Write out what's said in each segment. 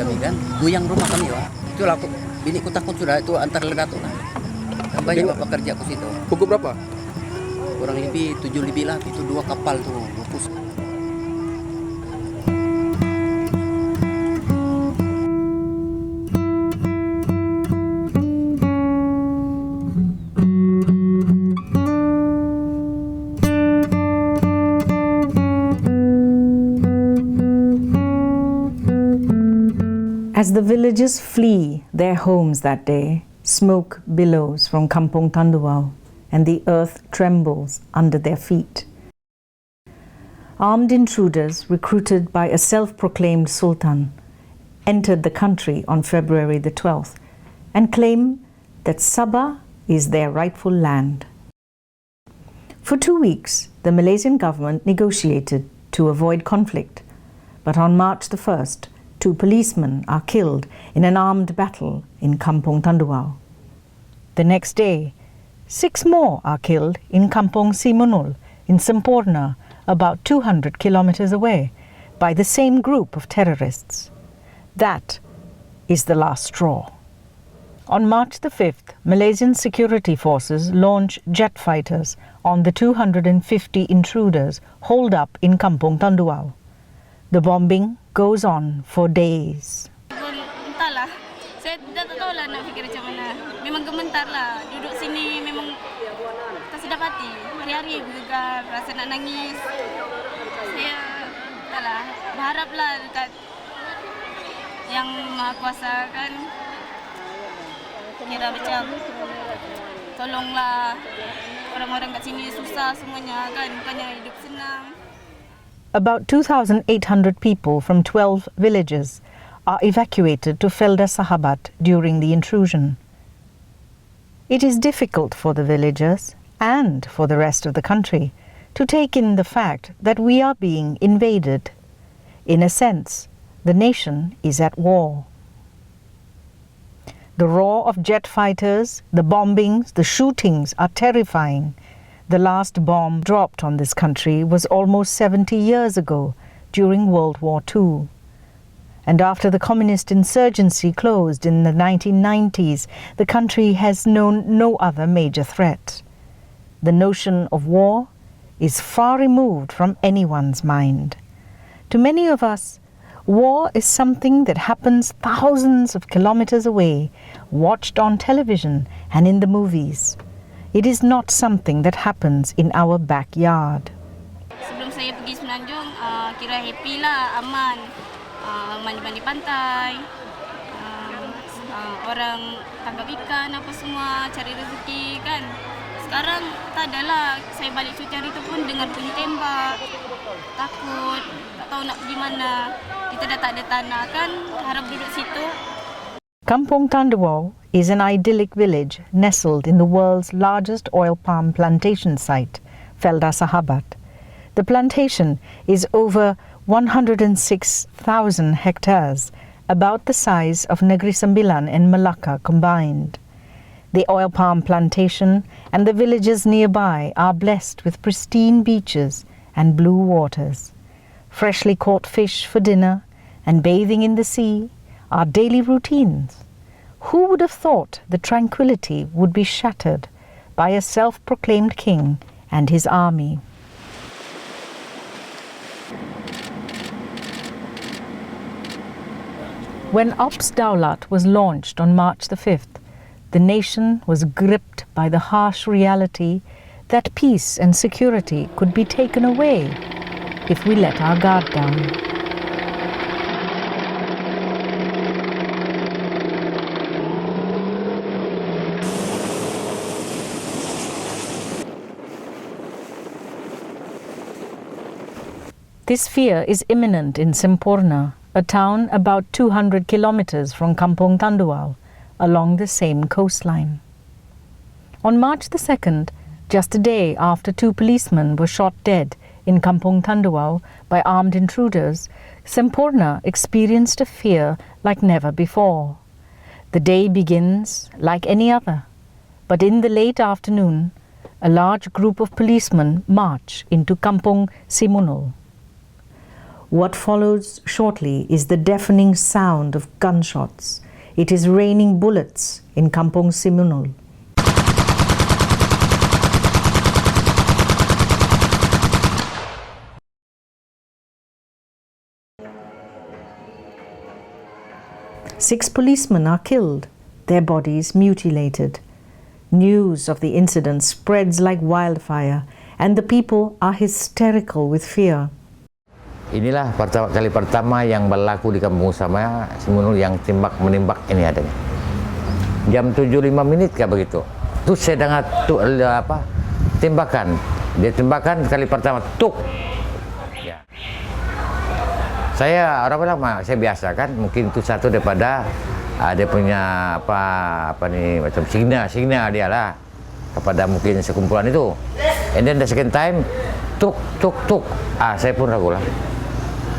kami kan, goyang rumah kami Pak. Itulah aku, bini ku takut sudah, itu antar ledakan lah. Dan banyak pekerja ku situ. Pukul berapa? Kurang lebih 7 lebih lah, itu 2 kapal tuh lupus. As the villagers flee their homes that day, smoke billows from Kampung Tandawau and the earth trembles under their feet. Armed intruders recruited by a self-proclaimed sultan entered the country on February the 12th and claim that Sabah is their rightful land. For 2 weeks, the Malaysian government negotiated to avoid conflict, but on March the 1st, 2 policemen are killed in an armed battle in Kampung Tandawau. The next day, 6 more are killed in Kampung Simunul in Semporna, about 200 kilometers away, by the same group of terrorists. That is the last straw. On March the 5th, Malaysian security forces launch jet fighters on the 250 intruders holed up in Kampung Tandawau. The bombing goes on for days. Entahlah, saya dah tak tahu lah nak fikir macam mana. Memang gementar lah, duduk sini memang tak sedap hati. Hari-hari bergegar, rasa nak nangis. Saya, entahlah, berharaplah dekat Yang Maha Kuasa kan. Kira macam, tolonglah orang-orang kat sini susah semuanya kan, bukannya hidup senang. About 2,800 people from 12 villages are evacuated to Felda Sahabat during the intrusion. It is difficult for the villagers and for the rest of the country to take in the fact that we are being invaded. In a sense, the nation is at war. The roar of jet fighters, the bombings, the shootings are terrifying. The last bomb dropped on this country was almost 70 years ago, during World War II. And after the communist insurgency closed in the 1990s, the country has known no other major threat. The notion of war is far removed from anyone's mind. To many of us, war is something that happens thousands of kilometers away, watched on television and in the movies. It is not something that happens in our backyard. Sebelum saya pergi Semenanjung, kira happy lah, aman. Mandi-mandi pantai, orang tangkap ikan apa semua, cari rezeki kan. Sekarang tak adalah, saya balik cuti hari tu pun dengar bunyi tembak. Takut, tak tahu nak pergi mana. Kita dah tak ada tanah kan, harap duduk situ. Kampung Tandawau is an idyllic village nestled in the world's largest oil palm plantation site, Felda Sahabat. The plantation is over 106,000 hectares, about the size of Negeri Sembilan and Malacca combined. The oil palm plantation and the villages nearby are blessed with pristine beaches and blue waters. Freshly caught fish for dinner and bathing in the sea are daily routines. Who would have thought the tranquility would be shattered by a self-proclaimed king and his army? When Ops Daulat was launched on March the 5th, the nation was gripped by the harsh reality that peace and security could be taken away if we let our guard down. This fear is imminent in Semporna, a town about 200 kilometers from Kampung Tandawau, along the same coastline. On March the 2nd, just a day after 2 policemen were shot dead in Kampung Tandawau by armed intruders, Semporna experienced a fear like never before. The day begins like any other, but in the late afternoon, a large group of policemen march into Kampung Simunul. What follows shortly is the deafening sound of gunshots. It is raining bullets in Kampung Simunul. Six policemen are killed, their bodies mutilated. News of the incident spreads like wildfire, and the people are hysterical with fear. Inilah kali pertama yang berlaku di kampung saya, Simunul, yang menembak ini adanya. Jam 7.05 kayak begitu. Terus saya dengar tembakan. Dia tembakan kali pertama, tuk. Ya. Saya orang bilang, saya biasa kan, mungkin itu satu daripada dia punya apa nih, macam signal dia lah kepada mungkin sekumpulan itu. And then the second time, tuk. Saya pun ragu lah.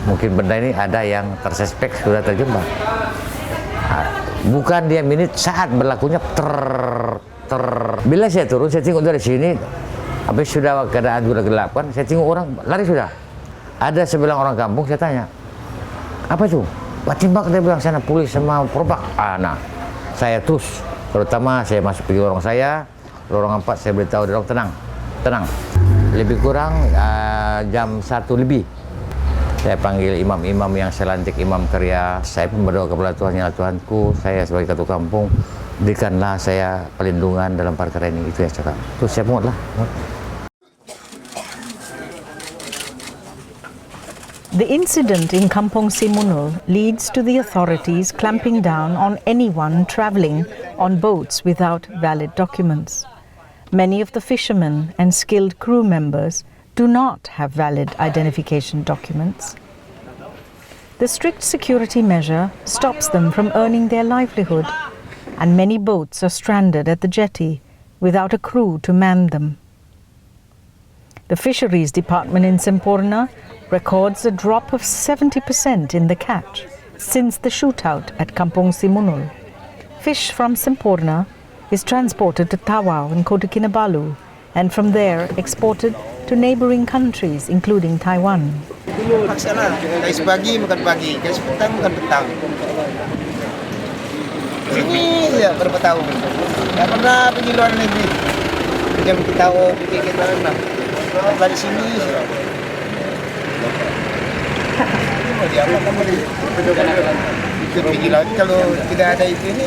Mungkin benda ini ada yang tersuspek sudah terjebak. Bukan dia minit saat berlakunya Bila saya turun, saya tengok dari sini, habis sudah keadaan sudah gelap kan, saya tengok orang lari sudah. Ada sebilang orang kampung, saya tanya, apa itu? Pak timbak, dia bilang sana polis sama perobak. Nah, saya terus, terutama saya masuk pergi lorong saya, lorong 4 saya beritahu dia orang tenang. Lebih kurang jam 1 lebih. Saya panggil imam-imam yang selantik imam karya. Saya pun berdoa kepada Tuhan, ya Tuhanku, saya sebagai ketua kampung, berikanlah saya perlindungan dalam perkara ini. Itu yang saya cakap. Terus saya pungut lah. The incident in Kampung Simunul leads to the authorities clamping down on anyone travelling on boats without valid documents. Many of the fishermen and skilled crew members do not have valid identification documents. The strict security measure stops them from earning their livelihood, and many boats are stranded at the jetty without a crew to man them. The Fisheries Department in Semporna records a drop of 70% in the catch since the shootout at Kampung Simunul. Fish from Semporna is transported to Tawau in Kota Kinabalu, and from there exported to neighboring countries including Taiwan. Paksalah, kais pagi makan pagi, kais petang makan petang. Sini ya berapa tahun? Tidak pernah pergi luar negeri. Jam kita pergi ke mana? Dari sini. Mau diapa kamu di? Ikut pergi laut kalau tidak ada itu ini.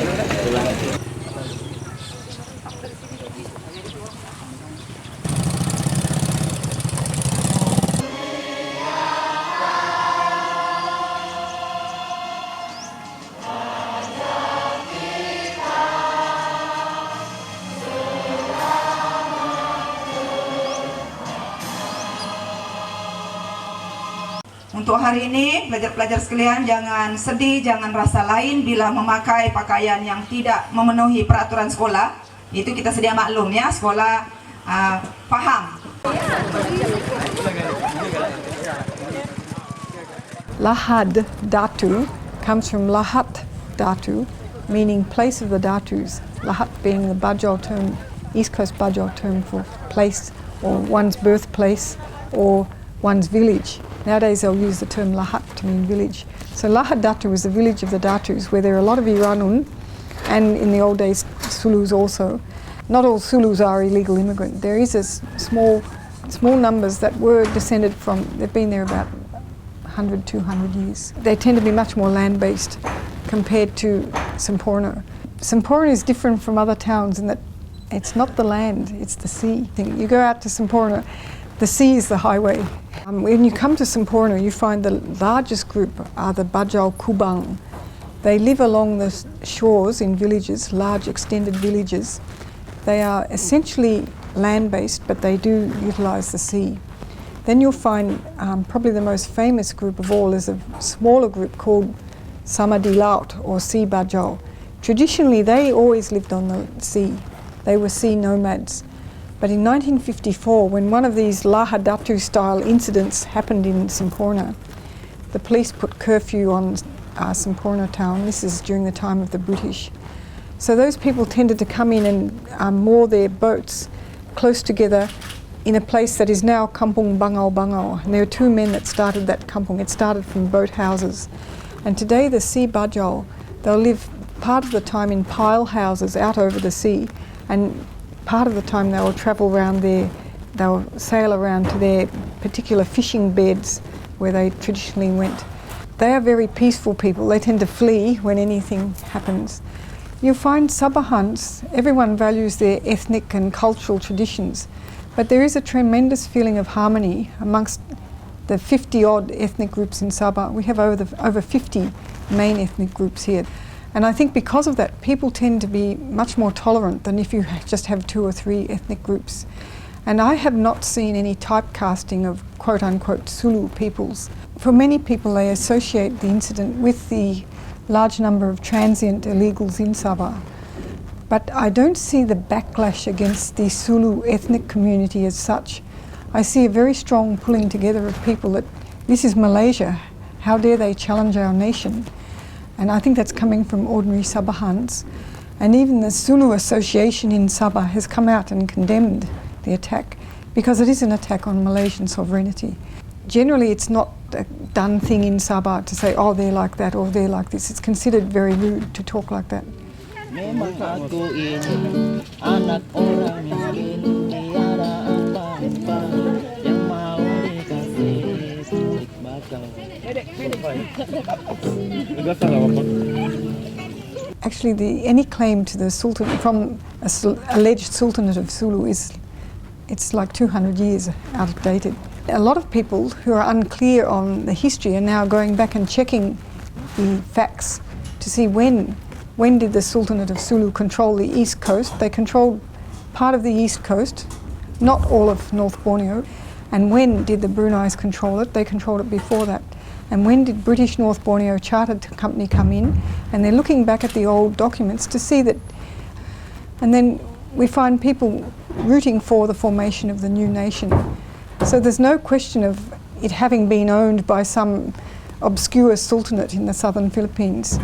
Untuk hari ini, pelajar-pelajar sekalian, jangan sedih, jangan rasa lain bila memakai pakaian yang tidak memenuhi peraturan sekolah. Itu kita sedia maklum ya, sekolah paham. Lahad Datu comes from Lahad Datu, meaning place of the Datus. Lahad being the Bajau term, East Coast Bajau term for place or one's birthplace or one's village. Nowadays they'll use the term Lahad to mean village. So Lahad Datu is the village of the Datus, where there are a lot of Iranun, and in the old days Sulus also. Not all Sulus are illegal immigrants. There is a small numbers that were descended from, they've been there about 100, 200 years. They tend to be much more land-based compared to Semporna. Semporna is different from other towns in that it's not the land, it's the sea. You go out to Semporna, the sea is the highway. When you come to Semporna, you find the largest group are the Bajau Kubang. They live along the shores in villages, large extended villages. They are essentially land-based, but they do utilise the sea. Then you'll find probably the most famous group of all is a smaller group called Samadi Laut or Sea Bajau. Traditionally, they always lived on the sea. They were sea nomads. But in 1954, when one of these Lahad Datu style incidents happened in Semporna, the police put curfew on Semporna town. This is during the time of the British. So those people tended to come in and moor their boats close together in a place that is now Kampung Bangau Bangau. And there were two men that started that kampung. It started from boat houses. And today the sea bajau, they'll live part of the time in pile houses out over the sea, and part of the time they will travel around there, they'll sail around to their particular fishing beds where they traditionally went. They are very peaceful people. They tend to flee when anything happens. You find Sabahans, everyone values their ethnic and cultural traditions, but there is a tremendous feeling of harmony amongst the 50-odd ethnic groups in Sabah. We have over 50 main ethnic groups here. And I think because of that, people tend to be much more tolerant than if you just have 2 or 3 ethnic groups. And I have not seen any typecasting of quote-unquote Sulu peoples. For many people, they associate the incident with the large number of transient illegals in Sabah. But I don't see the backlash against the Sulu ethnic community as such. I see a very strong pulling together of people that this is Malaysia, how dare they challenge our nation? And I think that's coming from ordinary Sabahans. And even the Sulu Association in Sabah has come out and condemned the attack because it is an attack on Malaysian sovereignty. Generally, it's not a done thing in Sabah to say, oh, they're like that or they're like this. It's considered very rude to talk like that. Memang aku ini anak orang miskin, tiada apa-apa yang mau dikasih sulit bakal. Actually, any claim to the Sultan from alleged Sultanate of Sulu it's like 200 years outdated. A lot of people who are unclear on the history are now going back and checking the facts to see when did the Sultanate of Sulu control the east coast. They controlled part of the east coast, not all of North Borneo. And when did the Brunei's control it? They controlled it before that. And when did British North Borneo Chartered Company come in? And they're looking back at the old documents to see that. And then we find people rooting for the formation of the new nation. So there's no question of it having been owned by some obscure sultanate in the southern Philippines.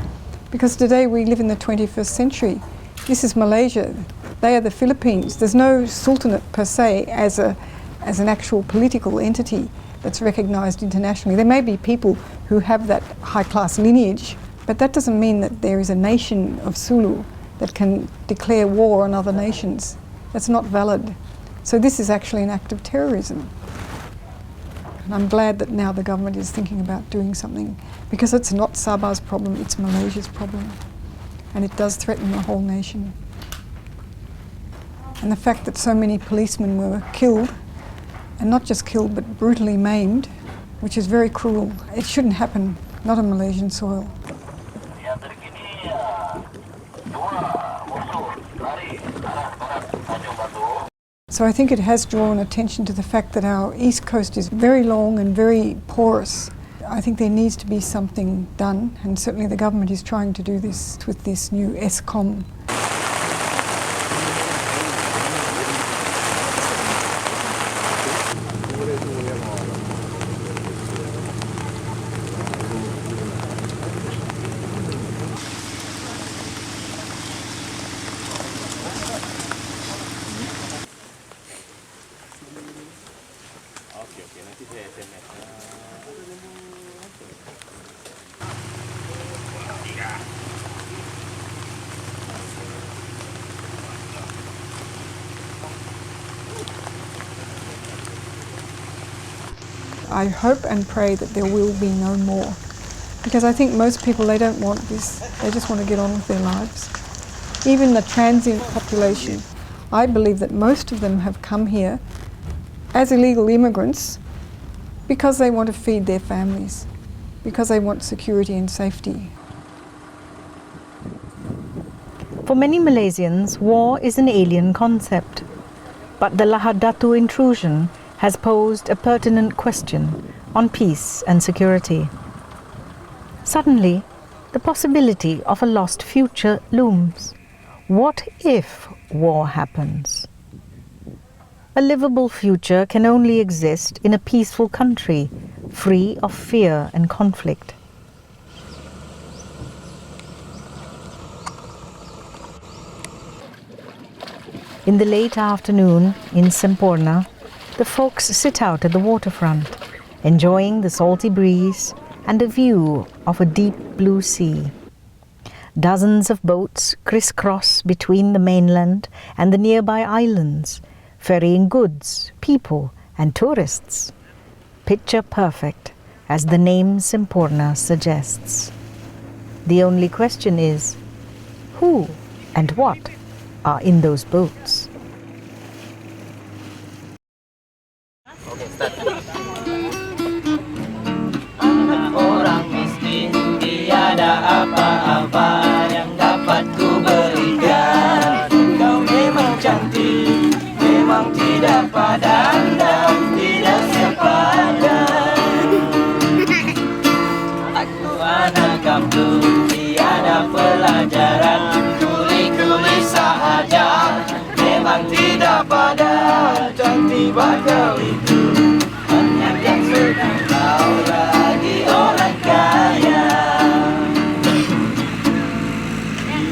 Because today we live in the 21st century. This is Malaysia. They are the Philippines. There's no sultanate per se as an actual political entity that's recognised internationally. There may be people who have that high-class lineage, but that doesn't mean that there is a nation of Sulu that can declare war on other nations. That's not valid. So this is actually an act of terrorism. And I'm glad that now the government is thinking about doing something, because it's not Sabah's problem, it's Malaysia's problem. And it does threaten the whole nation. And the fact that so many policemen were killed, and not just killed but brutally maimed, which is very cruel. It shouldn't happen, not on Malaysian soil. So I think it has drawn attention to the fact that our east coast is very long and very porous. I think there needs to be something done, and certainly the government is trying to do this with this new ESCOM. I hope and pray that there will be no more, because I think most people, they don't want this. They just want to get on with their lives. Even the transient population, I believe that most of them have come here as illegal immigrants because they want to feed their families, because they want security and safety. For many Malaysians, war is an alien concept, but the Lahad Datu intrusion has posed a pertinent question on peace and security. Suddenly, the possibility of a lost future looms. What if war happens? A livable future can only exist in a peaceful country, free of fear and conflict. In the late afternoon in Semporna, the folks sit out at the waterfront, enjoying the salty breeze and a view of a deep blue sea. Dozens of boats crisscross between the mainland and the nearby islands, ferrying goods, people, and tourists. Picture perfect, as the name Semporna suggests. The only question is, who and what are in those boats? Orang miskin tiada apa-apa yang dapat ku berikan. Kau memang cantik, memang tidak padan dan tidak sepadan. Aku anak kampung, tiada pelajaran, kuli-kuli sahaja, memang tidak padan. Cantik kau itu, hanya yang sedang kau lagi orang kaya.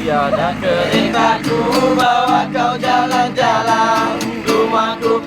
Tiada keretaku bawa kau jalan-jalan, rumahku